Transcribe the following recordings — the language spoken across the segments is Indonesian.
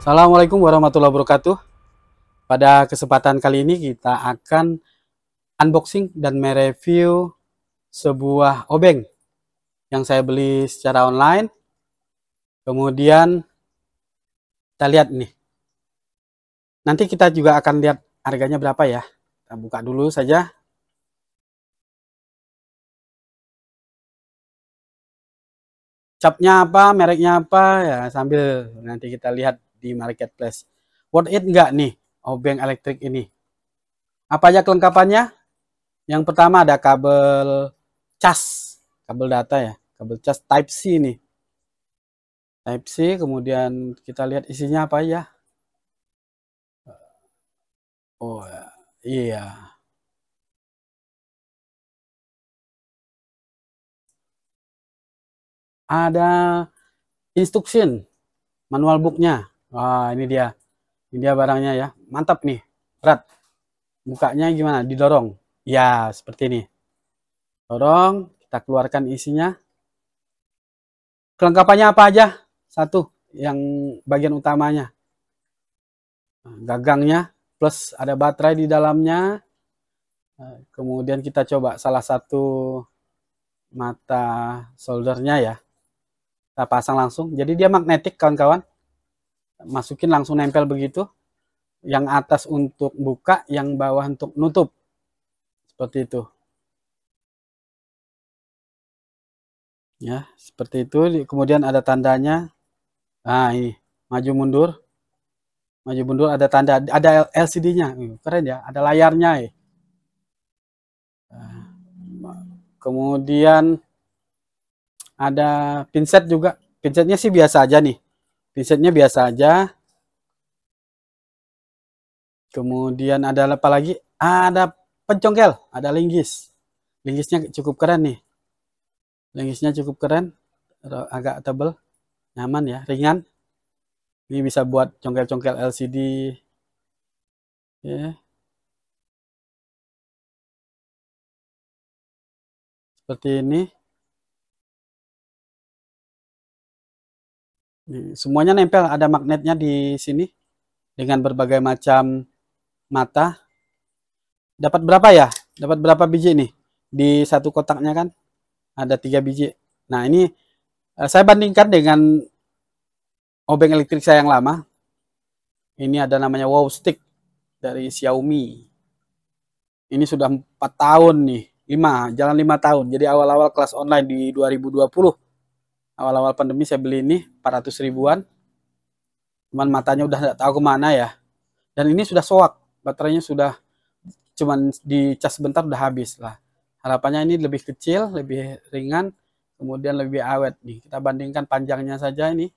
Assalamualaikum warahmatullahi wabarakatuh. Pada kesempatan kali ini kita akan unboxing dan mereview sebuah obeng yang saya beli secara online. Kemudian kita lihat nih. Nanti kita juga akan lihat harganya berapa ya. Kita buka dulu saja. Capnya apa, mereknya apa ya, sambil nanti kita lihat di marketplace. Worth it nggak nih obeng elektrik ini? Apa aja kelengkapannya? Yang pertama ada kabel cas, kabel data ya, kabel cas Type C nih. Type C, kemudian kita lihat isinya apa ya. Oh iya, ada instruction, manual booknya. Wah ini dia barangnya ya, mantap nih, berat. Bukanya gimana? Didorong. Ya seperti ini. Dorong, kita keluarkan isinya. Kelengkapannya apa aja? Satu, yang bagian utamanya. Gagangnya, plus ada baterai di dalamnya. Kemudian kita coba salah satu mata soldernya ya. Kita pasang langsung. Jadi dia magnetik kawan-kawan. Masukin langsung nempel begitu. Yang atas untuk buka, yang bawah untuk nutup. Seperti itu. Ya, seperti itu. Kemudian ada tandanya. Nah, ini maju mundur. Maju mundur ada tanda, ada LCD-nya. Keren ya, ada layarnya ya. Kemudian ada pinset juga. Pinsetnya sih biasa aja nih. Pinsetnya biasa aja. Kemudian ada apa lagi? Ada pencongkel, ada linggis. Linggisnya cukup keren nih. Linggisnya cukup keren, agak tebal, nyaman ya, ringan. Ini bisa buat congkel-congkel LCD. Ya, seperti ini. Semuanya nempel, ada magnetnya di sini dengan berbagai macam mata. Dapat berapa ya? Dapat berapa biji nih? Di satu kotaknya kan ada 3 biji. Nah ini saya bandingkan dengan obeng elektrik saya yang lama. Ini ada namanya Wow Stick dari Xiaomi. Ini sudah 4 tahun nih. 5, jalan 5 tahun. Jadi awal-awal kelas online di 2020. Awal-awal pandemi saya beli ini 400 ribuan. Cuman matanya udah nggak tahu kemana ya. Dan ini sudah soak. Baterainya sudah cuman dicas sebentar udah habis lah. Harapannya ini lebih kecil, lebih ringan, kemudian lebih awet nih. Kita bandingkan panjangnya saja ini.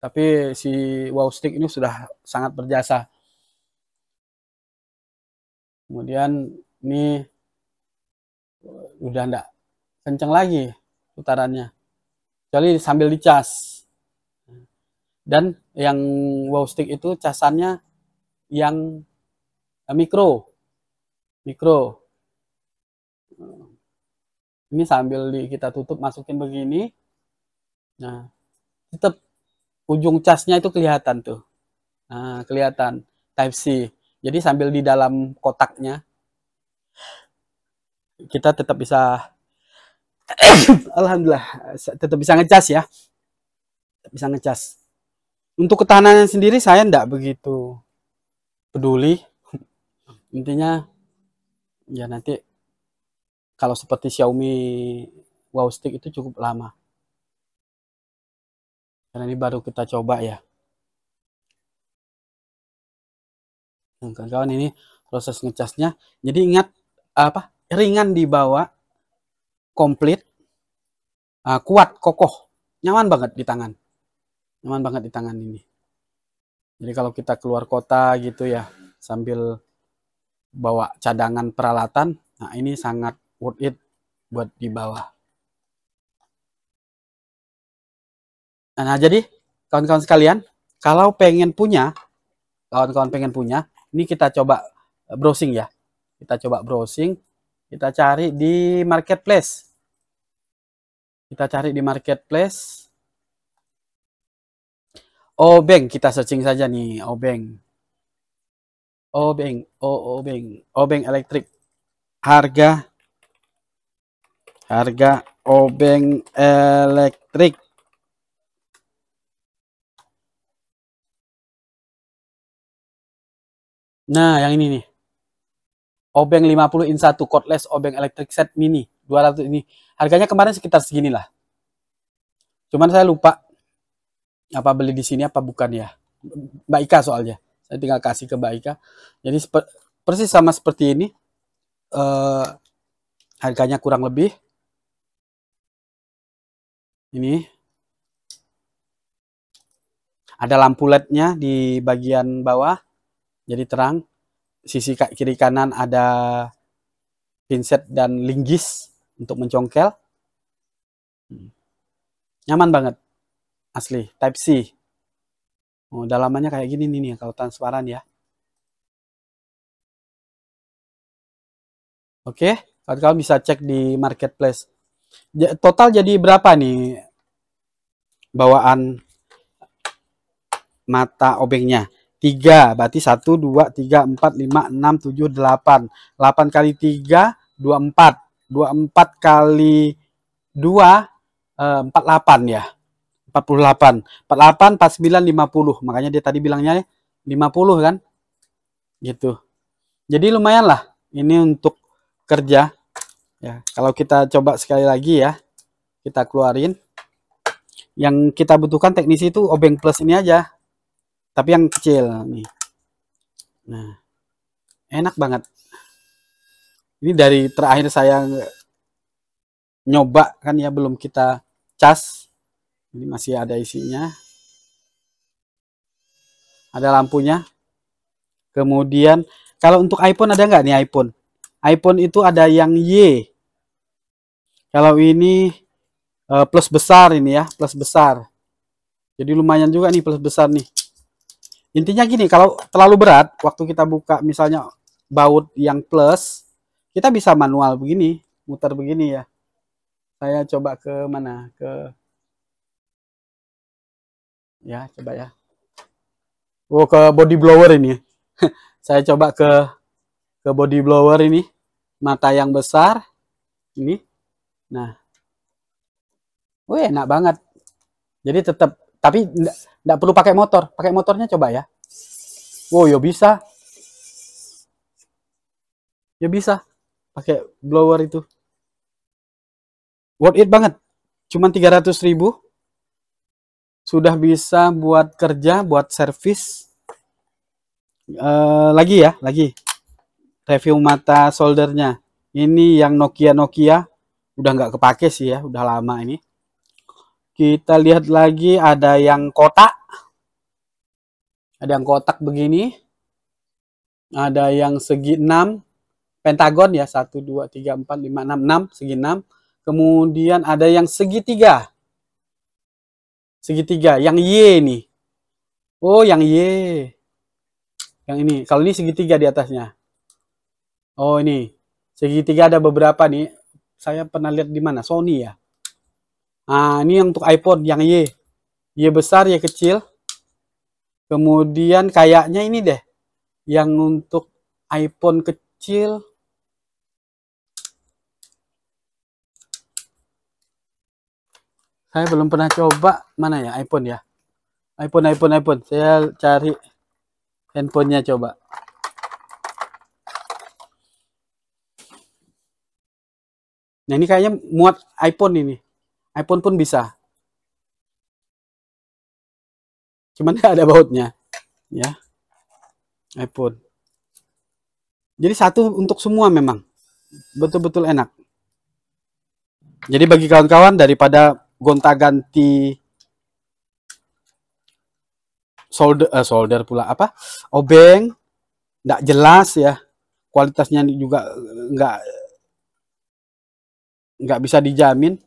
Tapi si Wow Stick ini sudah sangat berjasa. Kemudian ini udah enggak kenceng lagi putarannya. Kecuali sambil dicas. Dan yang Wow Stick itu casannya yang mikro. Mikro. Ini sambil kita tutup masukin begini. Nah, tetap ujung casnya itu kelihatan tuh. Nah, kelihatan Type C. Jadi sambil di dalam kotaknya kita tetap bisa alhamdulillah tetap bisa ngecas ya. Bisa ngecas. Untuk ketahanan sendiri saya enggak begitu peduli. Intinya ya nanti kalau seperti Xiaomi Wow Stick itu cukup lama. Karena ini baru kita coba ya. Nah, kawan-kawan ini proses ngecasnya. Jadi ingat apa? Ringan dibawa, komplit, kuat, kokoh, nyaman banget di tangan. Nyaman banget di tangan ini. Jadi kalau kita keluar kota gitu ya, sambil bawa cadangan peralatan, nah ini sangat worth it buat dibawa. Nah, jadi kawan-kawan sekalian, kalau pengen punya, kawan-kawan pengen punya, ini kita coba browsing ya. Kita coba browsing, kita cari di marketplace. Kita cari di marketplace. Obeng, kita searching saja nih, Obeng. Obeng, Obeng, Obeng elektrik. Harga obeng elektrik. Nah, yang ini nih. Obeng 50 in 1 cordless obeng elektrik set mini 200 ini. Harganya kemarin sekitar segini lah. Cuman saya lupa apa beli di sini apa bukan ya. Mbak Ika soalnya. Saya tinggal kasih ke Mbak Ika. Jadi persis sama seperti ini. Harganya kurang lebih. Ini. Ada lampu LED-nya di bagian bawah. Jadi terang. Sisi kiri kanan ada pinset dan linggis untuk mencongkel. Nyaman banget. Asli. Type C. Oh, dalamannya kayak gini nih kalau transparan ya. Oke, kalian bisa cek di marketplace. Total jadi berapa nih bawaan mata obengnya? 3, berarti 1, 2, 3, 4, 5, 6, 7, 8. 8 kali 3, 24. 24 kali 2, 48 ya. 48. 48, 49, 50. Makanya dia tadi bilangnya 50 kan? Gitu. Jadi lumayan lah ini untuk kerja. Ya, kalau kita coba sekali lagi ya, kita keluarin. Yang kita butuhkan teknisi itu obeng plus ini aja. Tapi yang kecil nih. Nah, enak banget. Ini dari terakhir saya nyoba kan ya, belum kita cas. Ini masih ada isinya. Ada lampunya. Kemudian kalau untuk iPhone ada nggak nih iPhone? iPhone itu ada yang Y. Kalau ini plus besar ini ya, plus besar. Jadi lumayan juga nih plus besar nih. Intinya gini, kalau terlalu berat, waktu kita buka misalnya baut yang plus, kita bisa manual begini, muter begini ya. Saya coba ke mana? Ya, coba ya. Oh, ke body blower ini. Saya coba ke body blower ini. Mata yang besar. Ini. Nah. Wih, enak banget. Jadi tetap, tapi enggak perlu pakai motor. Pakai motornya coba ya. Wow, ya bisa. Ya bisa. Pakai blower itu. Worth it banget. Cuman 300.000. Sudah bisa buat kerja, buat servis. Lagi ya, lagi. Review mata soldernya. Ini yang Nokia. Udah nggak kepake sih ya, udah lama ini. Kita lihat lagi ada yang kotak. Ada yang kotak begini. Ada yang segi 6. Pentagon ya, 1, 2, 3, 4, 5, 6. 6, segi 6. Kemudian ada yang segitiga. Segitiga, yang Y nih. Oh, yang Y. Yang ini, kalau ini segitiga di atasnya. Oh, ini. Segitiga ada beberapa nih. Saya pernah lihat di mana? Sony ya. Nah, ini yang untuk iPhone yang Y. Y besar, Y kecil. Kemudian kayaknya ini deh. Yang untuk iPhone kecil. Saya belum pernah coba. Mana ya iPhone ya? iPhone. Saya cari handphonenya coba. Nah, ini kayaknya muat iPhone ini. iPhone pun bisa. Cuman nggak ada bautnya. Ya. iPhone. Jadi satu untuk semua memang. Betul-betul enak. Jadi bagi kawan-kawan daripada gonta-ganti solder pula apa? Obeng nggak jelas ya. Kualitasnya juga nggak bisa dijamin.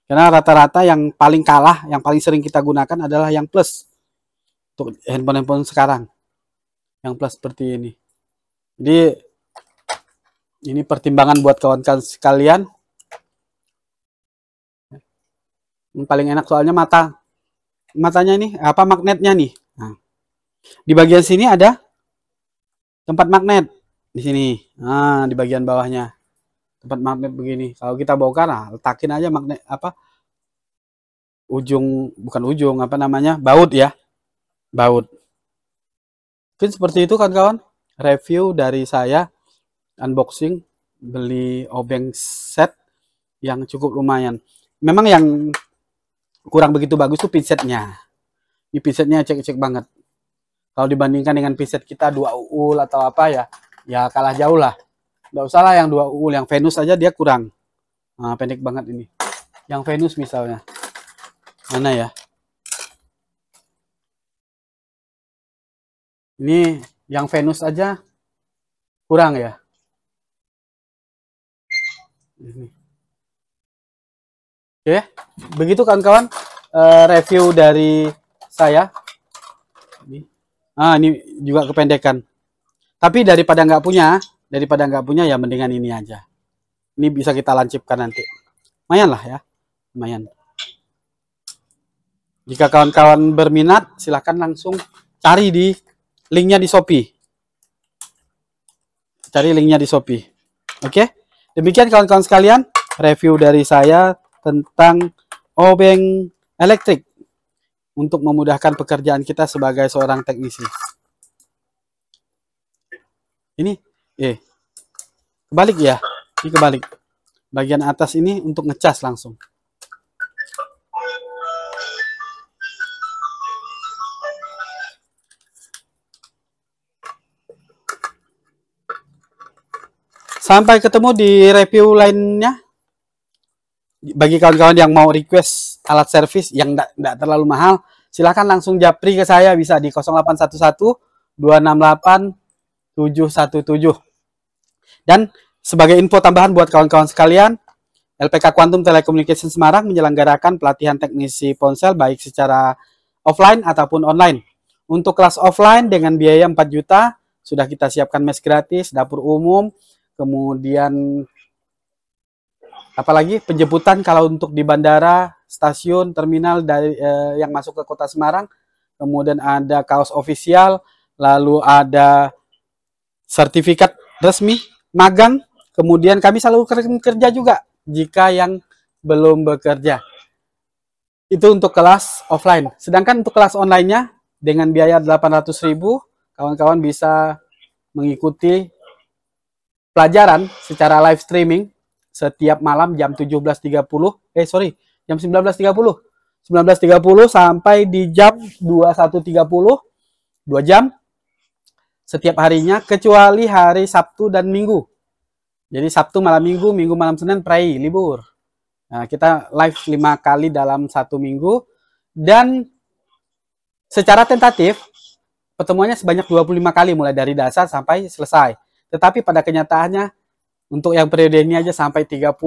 Karena rata-rata yang paling kalah, yang paling sering kita gunakan adalah yang plus. Untuk handphone sekarang. Yang plus seperti ini. Jadi ini pertimbangan buat kawan-kawan sekalian. Yang paling enak soalnya mata. matanya ini, apa magnetnya nih. Nah, di bagian sini ada tempat magnet di sini. Nah, di bagian bawahnya tempat magnet begini. Kalau kita bongkar, nah, letakin aja magnet apa ujung, bukan ujung, apa namanya, baut ya, baut. Mungkin seperti itu kawan-kawan, review dari saya, unboxing beli obeng set yang cukup lumayan. Memang yang kurang begitu bagus tuh pinsetnya. Ini pinsetnya cek-cek banget. Kalau dibandingkan dengan pinset kita 2 uul atau apa ya, ya kalah jauh lah. Nggak usah lah yang 2 uul, yang Venus aja dia kurang. Nah, pendek banget ini. Yang Venus misalnya. Mana ya? Ini yang Venus aja kurang ya. Ini. Oke, begitu kawan-kawan review dari saya. Ini juga kependekan. Tapi daripada nggak punya ya mendingan ini aja. Ini bisa kita lancipkan nanti. Lumayan lah ya, lumayan. Jika kawan-kawan berminat, silahkan langsung cari di linknya di Shopee. Cari linknya di Shopee. Oke, demikian kawan-kawan sekalian, review dari saya tentang obeng elektrik untuk memudahkan pekerjaan kita sebagai seorang teknisi. Ini, kebalik ya, ini kebalik. Bagian atas ini untuk ngecas langsung. Sampai ketemu di review lainnya. Bagi kawan-kawan yang mau request alat servis yang tidak terlalu mahal, silahkan langsung japri ke saya, bisa di 0811 268 717. Dan sebagai info tambahan buat kawan-kawan sekalian, LPK Quantum Telecommunication Semarang menyelenggarakan pelatihan teknisi ponsel baik secara offline ataupun online. Untuk kelas offline dengan biaya 4 juta, sudah kita siapkan mes gratis, dapur umum, kemudian apalagi penjemputan kalau untuk di bandara, stasiun, terminal dari yang masuk ke kota Semarang, kemudian ada kaos ofisial, lalu ada sertifikat resmi magang, kemudian kami selalu kerja juga jika yang belum bekerja. Itu untuk kelas offline. Sedangkan untuk kelas online-nya dengan biaya 800.000, kawan-kawan bisa mengikuti pelajaran secara live streaming setiap malam jam 17.30, jam 19.30. 19.30 sampai di jam 21.30, 2 jam setiap harinya, kecuali hari Sabtu dan Minggu. Jadi Sabtu malam Minggu, Minggu malam Senin, prei, libur. Nah, kita live 5 kali dalam 1 minggu. Dan secara tentatif, pertemuannya sebanyak 25 kali, mulai dari dasar sampai selesai. Tetapi pada kenyataannya, untuk yang periode ini aja sampai 31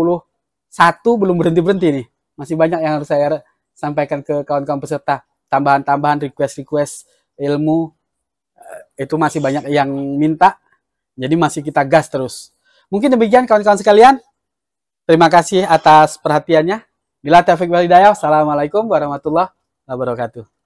belum berhenti-berhenti nih. Masih banyak yang harus saya sampaikan ke kawan-kawan peserta. Tambahan-tambahan, request-request ilmu. Itu masih banyak yang minta. Jadi masih kita gas terus. Mungkin demikian kawan-kawan sekalian. Terima kasih atas perhatiannya. Bila taufiq wal hidayah. Assalamualaikum warahmatullahi wabarakatuh.